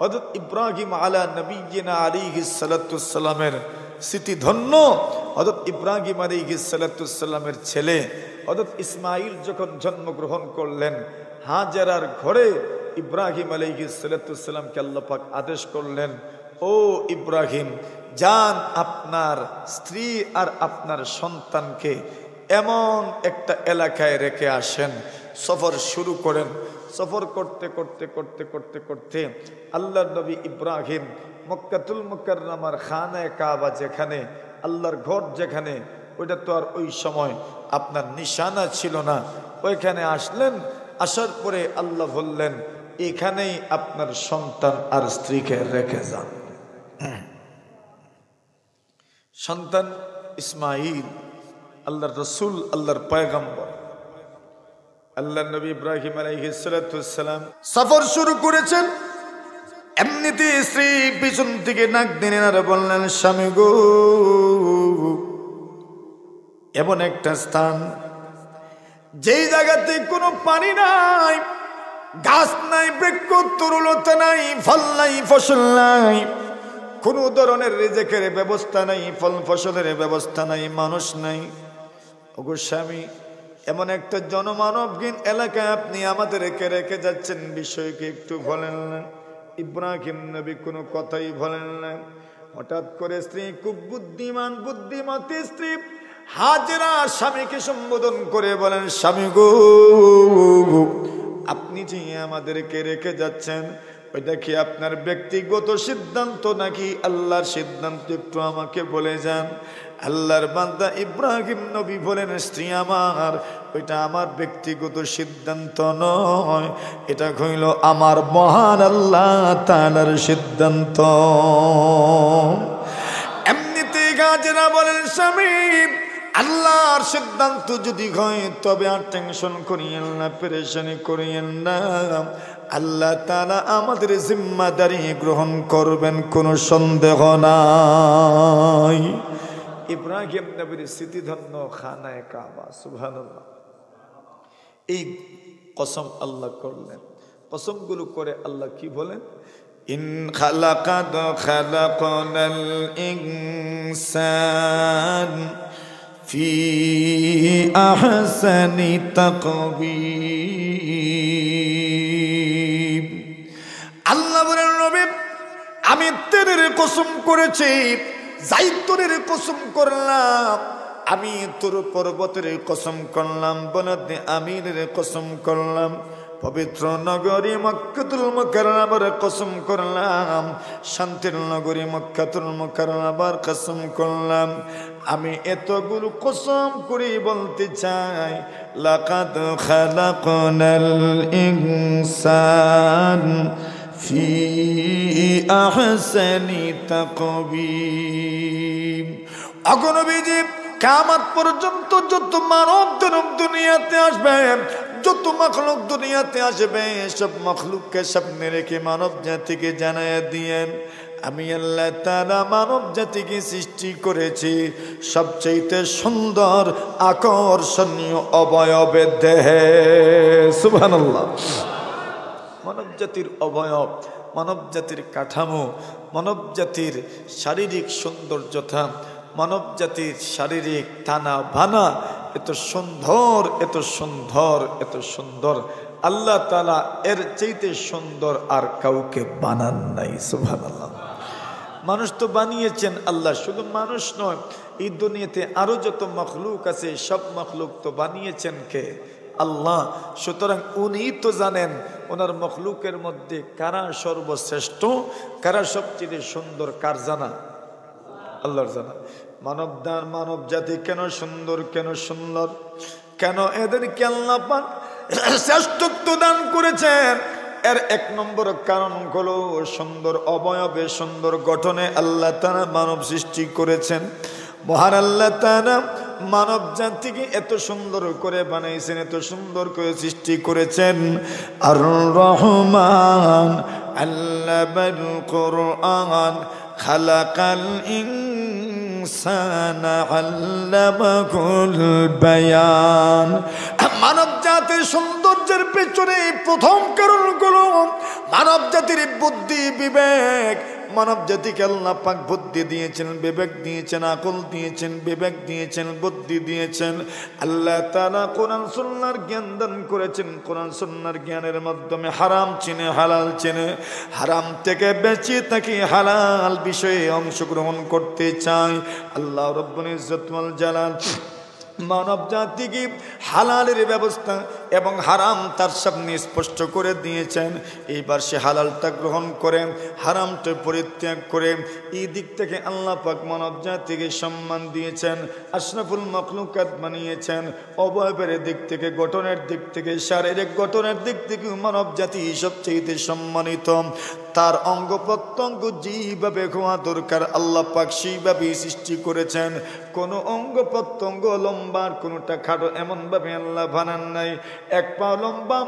হযরত ইব্রাহিম আলা নবিয়িনা আলাইহিস সালাতুস সালামের স্মৃতি ধন্য হযরত ইব্রাহিম আলাইহিস সালাতুস সালামের ছেলে হযরত ইসমাঈল যখন জন্মগ্রহণ করলেন, হাজেরার ঘরে ইব্রাহিম আলাইহিস সালাতুস সালামকে আল্লাহ পাক আদেশ করলেন, ও ইব্রাহিম, যান আপনার স্ত্রী আর আপনার সন্তানকে এমন একটা এলাকায় রেখে আসেন। সফর শুরু করেন। সফর করতে করতে করতে করতে করতে আল্লাহর নবী ইব্রাহিম মক্কাতুল মুকাররমার খানায়ে কাবা, যেখানে আল্লাহর ঘর, যেখানে ওইটা তো আর ওই সময় আপনার নিশানা ছিল না, ওইখানে আসলেন। আসার পরে আল্লাহ বললেন, এখানেই আপনার সন্তান আর স্ত্রীকে রেখে যান। সন্তান ইসমাঈল, আল্লাহর রসুল, আল্লাহর পয়গম্বর, আল্লাহ নবী ইব্রাহিম আলাইহিস সালাতুস সালাম সফর শুরু করেছেন। এমনিতে স্ত্রী পিছন থেকে নাক দিলেন আর বললেন, স্বামী গো, এমন একটা স্থান যেই জায়গাতে কোনো পানি নাই, গাছ নাই, বৃক্ষ তরুলতা নাই, ফল নাই, ফসল নাই, কোন ধরনের রিজিকের ব্যবস্থা নাই, ফল ফসলের ব্যবস্থা নাই, মানুষ নাই। ওগো স্বামী, এমন একটা জনমানবহীন এলাকায় আপনি আমাদেরকে রেখে যাচ্ছেন, বিষয়কে একটু বলেন না। ইব্রাহিম নবী কোনো কথাই বলেন না। হঠাৎ করে স্ত্রী, খুব বুদ্ধিমান বুদ্ধিমতী স্ত্রী হাজেরা স্বামীকে সম্বোধন করে বলেন, স্বামী গো, আপনি যে আমাদেরকে রেখে যাচ্ছেন, ওইটা কি আপনার ব্যক্তিগত সিদ্ধান্ত নাকি আল্লাহর সিদ্ধান্ত? একটু আমাকে বলে যান। আল্লাহর বান্দা ইব্রাহিম নবী বলেন, স্ত্রী আমার, ওইটা আমার ব্যক্তিগত সিদ্ধান্ত নয়, এটা হইল আমার মহান আল্লাহ তাআলার সিদ্ধান্ত। এমনিতে হাজেরা বলেন, স্বামী, আল্লাহর সিদ্ধান্ত যদি হয় তবে আর টেনশন করিয়েন না, পেরেশানি করিয়েন না। আল্লাহ তাআলা আমাদের জিম্মাদারি গ্রহণ করবেন, কোনো সন্দেহ নাই। ইব্রাহিম নবীর স্মৃতিধন্য খানায়ে কাবা, সুবহানাল্লাহ। এই কসম আল্লাহ করলেন। কসমগুলো করে আল্লাহ কি বলেন? ইন খালাকাদ খালাকনাল ইনসান ফি আহসানি তাকবীম। আল্লাহ বলেন, নবী, আমি তেরের কসম করেছি, জাইতুনের কসম করলাম, আমি তোর পর্বতের কসম করলাম, বলদে আমিরের কসম করলাম, পবিত্র নগরী মক্কাতুল মুকাররমার কসম করলাম, শান্তির নগরী মক্কাতুল মুকাররমার কসম করলাম। আমি এতগুলো কসম করে বলতে চাই, লাকাদ খালাকনাল ইনসান ফি আহসানি তাকবীম। অগণবিজি, কিয়ামত পর্যন্ত যত মানব দুনিয়াতে আসবে, যত মখলুক দুনিয়াতে আসবে, সব মখলুককে সামনে রেখে মানব জাতিকে জানায়া দিয়েন, আমি আল্লাহ তাআলা মানব জাতিকে সৃষ্টি করেছি সবচেয়ে সুন্দর আকর্ষণীয় অবয়বের দেহে। সুবহানাল্লাহ। মানব জাতির অবয়ব, মানব জাতির কাঠামো, মানব জাতির শারীরিক সৌন্দর্যতা, মানব জাতির শারীরিক টানা ভানা এত সুন্দর, এত সুন্দর, এত সুন্দর, আল্লাহ তাআলা এর চাইতে সুন্দর আর কাউকে বানান নাই। সুবহানাল্লাহ। মানুষ তো বানিয়েছেন আল্লাহ, শুধু মানুষ নয়, এই দুনিয়াতে আরো যত মখলুক আছে সব মখলুক তো বানিয়েছেন কে? আল্লাহ। সুতরাং উনি তো জানেন ওনার মখলুকের মধ্যে কারা সর্বশ্রেষ্ঠ, কারা সবচেয়ে সুন্দর, কার জানা? আল্লাহর জানা। মানব জাতি কেন সুন্দর, কেন সুন্দর, কেন এদেরকে আল্লাহ পাক শ্রেষ্ঠত্ব দান করেছেন? এর এক নম্বর কারণ হলো সুন্দর অবয়বে, সুন্দর গঠনে আল্লাহ তাআলা মানব সৃষ্টি করেছেন। মহান আল্লাহ তাআলা মানব জাতিকে এত সুন্দর করে বানাইছেন, এত সুন্দর করে সৃষ্টি করেছেন। আর রহমান আল্লামাল কুরআন খালাকাল ইনসানা আল্লামাহুল বায়ান। মানব জাতির সৌন্দর্যের পেছনে প্রথম কারণগুলো মানব জাতির বুদ্ধি বিবেক। মানব জাতিকে আল্লাহ পাক বুদ্ধি দিয়েছেন, বিবেক দিয়েছেন, আকল দিয়েছেন, বিবেক দিয়েছেন, বুদ্ধি দিয়েছেন। আল্লাহ তাআলা কোরআন সুন্নাহর জ্ঞান দান করেছেন। কোরআন সুন্নাহর জ্ঞানের মাধ্যমে হারাম চিনে, হালাল চিনে, হারাম থেকে বেঁচে থাকি হালাল বিষয়ে অংশগ্রহণ করতে চাই। আল্লাহ রব্বুল ইজ্জত ওয়াল জালাল মানব জাতিকে হালালের ব্যবস্থা এবং হারাম তার সামনে স্পষ্ট করে দিয়েছেন। এইবার সে হালালটা গ্রহণ করে হারামটা পরিত্যাগ করে এই দিক থেকে আল্লাহ পাক মানব জাতিকে সম্মান দিয়েছেন, আশরাফুল মাখলুকাত বানিয়েছেন। অবয়বের দিক থেকে, গঠনের দিক থেকে, শারীরিক গঠনের দিক থেকে মানব জাতি সবচেয়ে সম্মানিত। তার অঙ্গ প্রত্যঙ্গ যেভাবে হওয়া দরকার আল্লাহ পাক সেইভাবে সৃষ্টি করেছেন। কোনো অঙ্গ প্রত্যঙ্গ লম্বা, কোনোটা খাটো এমনভাবে আল্লাহ বানান নাই। এক পাও লম্বা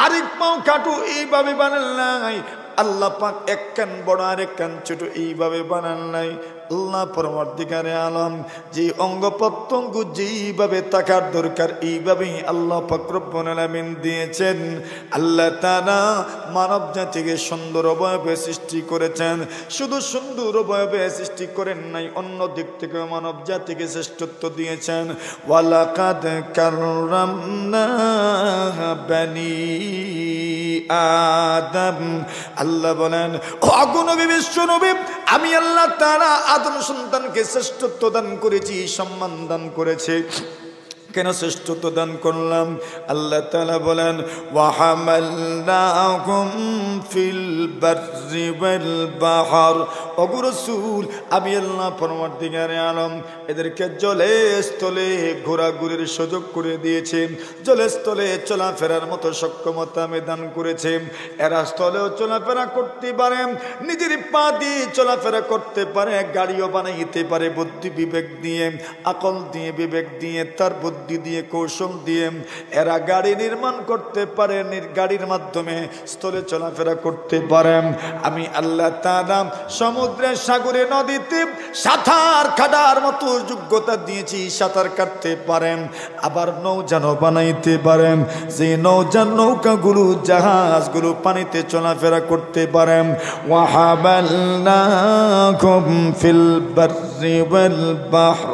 আরেক পাও খাটো এইভাবে বানান নাই। আল্লাহ পাক এক কান বড় আরেক কান ছোট এইভাবে বানান নাই। আল্লাহ পরবর্তীকারে আলম যে অঙ্গ প্রত্যঙ্গ যেইভাবে থাকার দরকার এইভাবেই আল্লাহ পাক রব্বুল আলামিন দিয়েছেন। আল্লাহ তাআলা মানব জাতিকে সুন্দর অবয়বে সৃষ্টি করেছেন। শুধু সুন্দর অবয়বে সৃষ্টি করেন নাই, অন্য দিক থেকে মানব জাতিকে শ্রেষ্ঠত্ব দিয়েছেন। ওয়ালাকাদ কাররামনা বানি আদম। আল্লাহ বলেন, ও নবী, বিশ্ব নবী, আমি আল্লাহ তাআলা আদম সন্তানকে শ্রেষ্ঠত্ব দান করেছি, সম্মান দান করেছে। কেন শ্রেষ্ঠত্ব দান করলাম? আল্লাহ তাআলা বলেন, ওয়া হামালনাহুম ফিল বাররি ওয়াল বাহর। ওগো রাসূল, আমি আল্লাহ পরবর্তীকারে আলম এদেরকে জলে স্থলে ঘোরাঘুরির সুযোগ করে দিয়েছি। জলে স্থলে চলাফেরার মতো সক্ষমতা আমি দান করেছি। এরা স্থলেও চলাফেরা করতে পারে, নিজের পা দিয়ে চলাফেরা করতে পারে, গাড়িও বানাইতে পারে বুদ্ধি বিবেক দিয়ে, আকল দিয়ে, বিবেক দিয়ে, তার বুদ্ধি দিয়ে, কৌশল দিয়ে এরা গাড়ি নির্মাণ করতে পারে, গাড়ির মাধ্যমে স্থলে চলাফেরা করতে পারে। আমি আল্লাহ তাআলা সমুদ্রে, সাগরে, নদীতে সাঁতার কাটার মতো যোগ্যতা দিয়েছি, সাঁতার কাটতে পারেন। আবার নৌযানও বানাইতে পারেন, যে নৌকাগুলো, জাহাজগুলো পানিতে চলাফেরা করতে পারেন। ওয়া হামালনাকুম ফিল বাররি ওয়াল বাহর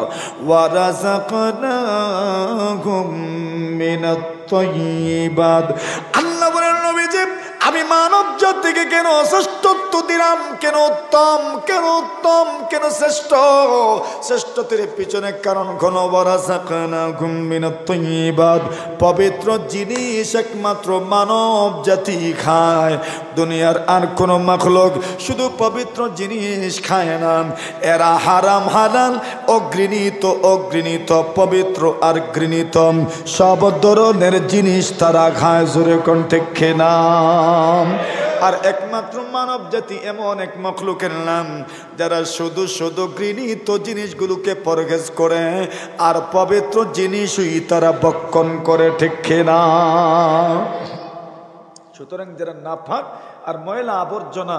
ওয়া রাযাকনাকুম মিনাত তাইয়্যিবাত। আল্লাহ বলেন, নবীজি, আমি মানব জাতিকে কেন শ্রেষ্ঠত্ব দিলাম, কেন উত্তম, কেন উত্তম, কেন শ্রেষ্ঠ? শ্রেষ্ঠতের পিছনে কারণ কোন ওয়ারাযাকনাকুম মিনাত তাইয়্যিবাত। পবিত্র জিনিস একমাত্র মানব জাতি খায়। দুনিয়ার আর কোন মাখলুক শুধু পবিত্র জিনিস খায় না। এরা হারাম হালাল অঘৃণিত, অঘৃণিত, পবিত্র আর ঘৃণিত সব ধরনের জিনিস তারা খায়। জোরে কণ্ঠে খেনা। আর একমাত্র মানব জাতি এমন এক মাখলুকের নাম যারা শুধু শুধু ঘৃণিত জিনিসগুলোকে পরহেজ করে আর পবিত্র জিনিসই তারা ভক্ষণ করে। ঠিক না? সুতরাং যারা নাপাক আর ময়লা আবর্জনা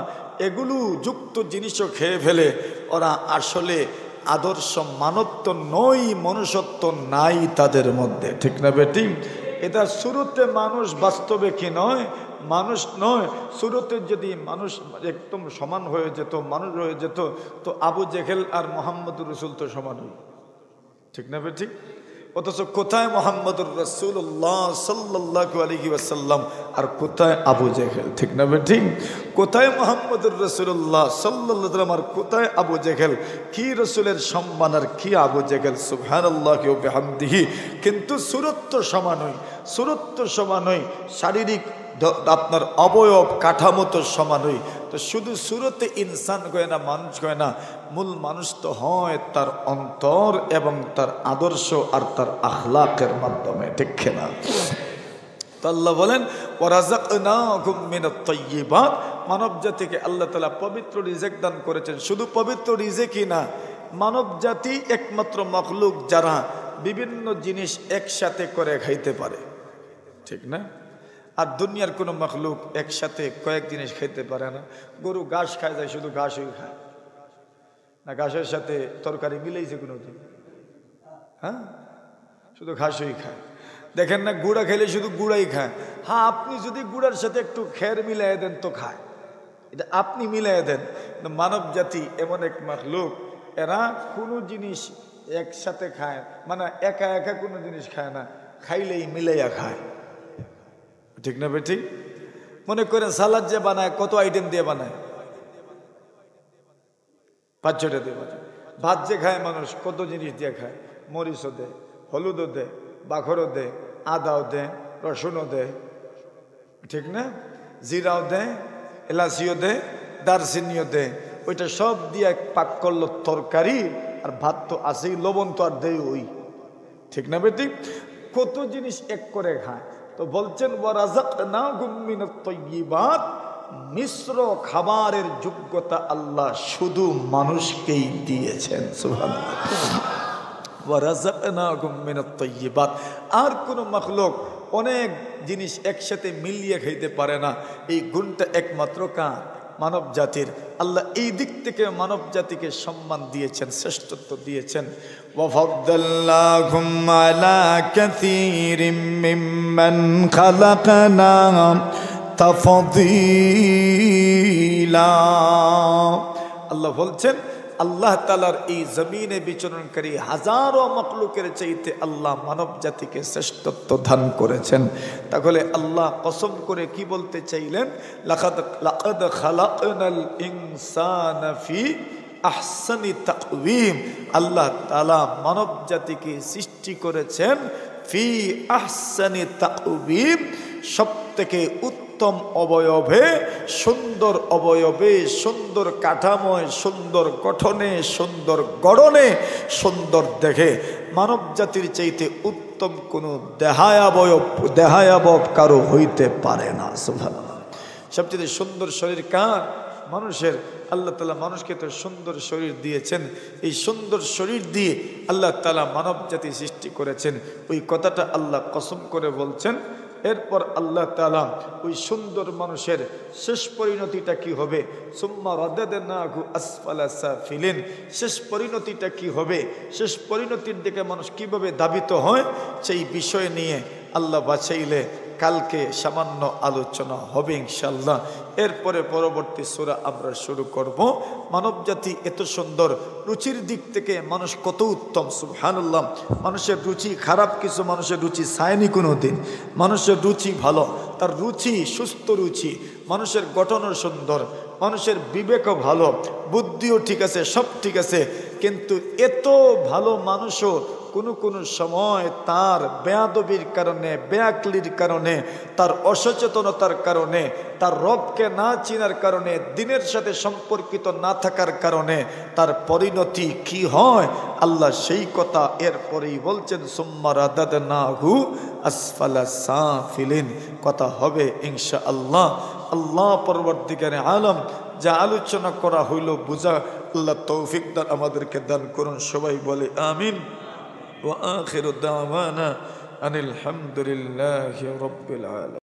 এগুলো যুক্ত জিনিসও খেয়ে ফেলে, ওরা আসলে আদর্শ মানবত্ব নয়, মনুষ্যত্ব নাই তাদের মধ্যে। ঠিক না বেটি? এটা শুরুতে মানুষ, বাস্তবে কি নয়, মানুষ নয়। শুরুতে যদি মানুষ একদম সমান হয়ে যেত, মানুষ হয়ে যেত, তো আবু জেহেল আর মুহাম্মদুর রাসূল তো সমান হই। ঠিক না বেটি? অথচ কোথায় মুহাম্মদুর রাসূলুল্লাহ সাল্লাল্লাহু আলাইহি ওয়াসাল্লাম আর কোথায় আবু জেহেল? ঠিক না বেটি? কোথায় মুহাম্মদুর রাসূলুল্লাহ সাল্লাল্লাহু আলাইহি ওয়াসাল্লাম আর কোথায় আবু জেহেল? কি রাসূলের সম্মান আর কি আবু জেহেল! সুবহানাল্লাহি ওয়া বিহামদিহি। কিন্তু সুরত তো সমান হই, সুরত তো সমান হই, শারীরিক আপনার অবয়ব কাঠামো তো সমান হই। তো শুধু সুরতে ইনসান হয় না, মানুষ হয় না, মূল মানুষ তো হয় তার অন্তর এবং তার আদর্শ আর তার আখলাকের মাধ্যমে। ঠিক না? তো আল্লাহ বলেন, ওয়ারাযাকনাকুম মিনাত তাইয়্যিবাত। মানব জাতিকে আল্লাহ তাআলা পবিত্র রিজিক দান করেছেন। শুধু পবিত্র রিজিকই না, মানব জাতি একমাত্র মাখলুক যারা বিভিন্ন জিনিস একসাথে করে খাইতে পারে। ঠিক না? আর দুনিয়ার কোনো মাখলুক একসাথে কয়েক জিনিস খাইতে পারে না। গরু ঘাস খায় যায়, শুধু ঘাসই খায়। না ঘাসের সাথে তরকারি মিলাইছে কোনোদিন? হ্যাঁ, শুধু ঘাসই খায়। দেখেন না, গুঁড়া খেলে শুধু গুঁড়াই খায়। হ্যাঁ, আপনি যদি গুঁড়ার সাথে একটু খের মিলাই দেন তো খায়, এটা আপনি মিলাই দেন। মানব জাতি এমন এক মাখলুক, এরা কোনো জিনিস একসাথে খায়, মানে একা একা কোনো জিনিস খায় না, খাইলেই মিলাইয়া খায়। ঠিক না বেঠিক? মনে করেন সালাদ যে বানায় কত আইটেম দিয়ে বানায়? 5-6টা দিয়ে বানায়। ভাত যে খায় মানুষ কত জিনিস দিয়ে খায়, মরিচও দেয়, হলুদও দেয়, বাখরও দেয়, আদাও দেয়, রসুনও দেয়, ঠিক না? জিরাও দেয়, এলাচিও দেয়, দারচিনিও দেয়। ওইটা সব দিয়ে পাক করলো তরকারি, আর ভাত তো আছেই, লবণ তো আর দেয় ওই, ঠিক না বেটি? কত জিনিস এক করে খায়। তো বলছেন ওয়ারাযাকনাহুম মিনাত তাইয়্যিবাত, মিশ্র খাবারের যোগ্যতা আল্লাহ শুধু মানুষকেই দিয়েছেন। সুবহানাল্লাহ। ওয়ারাযাকনাহুম মিনাত তাইয়্যিবাত, আর কোন মাখলুক অনেক জিনিস একসাথে মিলিয়ে খাইতে পারে না। এই গুণটা একমাত্র কার? মানব জাতির। আল্লাহ এই দিক থেকে মানব জাতিকে সম্মান দিয়েছেন, শ্রেষ্ঠত্ব দিয়েছেন। ওয়াফাদ্দালনাহুম আলা কাসীরিম মিম্মান খালাকনা তাফদীলা। আল্লাহ বলছেন, আল্লাহ তাআলার এই জমিনে বিচরণকারী হাজারো মাখলুকের চাইতে আল্লাহ মানব জাতিকে শ্রেষ্ঠত্ব দান করেছেন। তাহলে আল্লাহ কসম করে কি বলতে চাইলেন? লাকাদ খালাকনাল ইনসানা ফি আহসানি তাকওয়িম। আল্লাহ তাআলা মানব জাতিকে সৃষ্টি করেছেন ফি আহসানি তাকওয়িম, সবথেকে উত্তম অবয়বে, সুন্দর অবয়বে, সুন্দর কাঠামোয়, সুন্দর গঠনে, সুন্দর গড়নে, সুন্দর দেখে। মানব জাতির চাইতে উত্তম কোনো দেহায়াবয়ব কারো হইতে পারে না। সুবহানাল্লাহ। সবচেয়ে সুন্দর শরীর কার? মানুষের। আল্লাহ তাআলা মানুষকে তো সুন্দর শরীর দিয়েছেন। এই সুন্দর শরীর দিয়ে আল্লাহ তাআলা মানব জাতি সৃষ্টি করেছেন। ওই কথাটা আল্লাহ কসম করে বলছেন। এরপর আল্লাহ তাআলা ওই সুন্দর মানুষের শেষ পরিণতিটা কি হবে? সুম্মা রাদাদনাহু আসফালা সাফিলিন। শেষ পরিণতিটা কি হবে? শেষ পরিণতির দিকে মানুষ কিভাবে ধাবিত হয়, সেই বিষয় নিয়ে আল্লাহ বাঁচাইলে কালকে সামান্য আলোচনা হবে ইনশাআল্লাহ। এরপরে পরবর্তী সূরা আমরা শুরু করব। মানব জাতি এত সুন্দর, রুচির দিক থেকে মানুষ কত উত্তম। সুবহানাল্লাহ। মানুষের রুচি খারাপ কিছু মানুষের রুচি চায়নি কোনো দিন। মানুষের রুচি ভালো, তার রুচি সুস্থ রুচি। মানুষের গঠনও সুন্দর, মানুষের বিবেকও ভালো, বুদ্ধিও ঠিক আছে, সব ঠিক আছে। কিন্তু এত ভালো মানুষও কোনো সময় তার বেয়াদবির কারণে, বেয়াকলির কারণে, তার অসচেতনতার কারণে, তার রবকে না চিনার কারণে, দিনের সাথে সম্পর্কিত না থাকার কারণে তার পরিণতি কি হয় আল্লাহ সেই কথা এরপরেই বলছেন। সুম্মা রাদাদনাহু আসফালা সাফিলিন। কথা হবে ইনশাআল্লাহ। আল্লাহ পরবর্তীকারে আলম যা আলোচনা করা হইল বুঝা আল্লাহ তৌফিক দান আমাদেরকে দান করুন। সবাই বলে আমিন। وآخر دعوانا أن الحمد لله رب العالمين।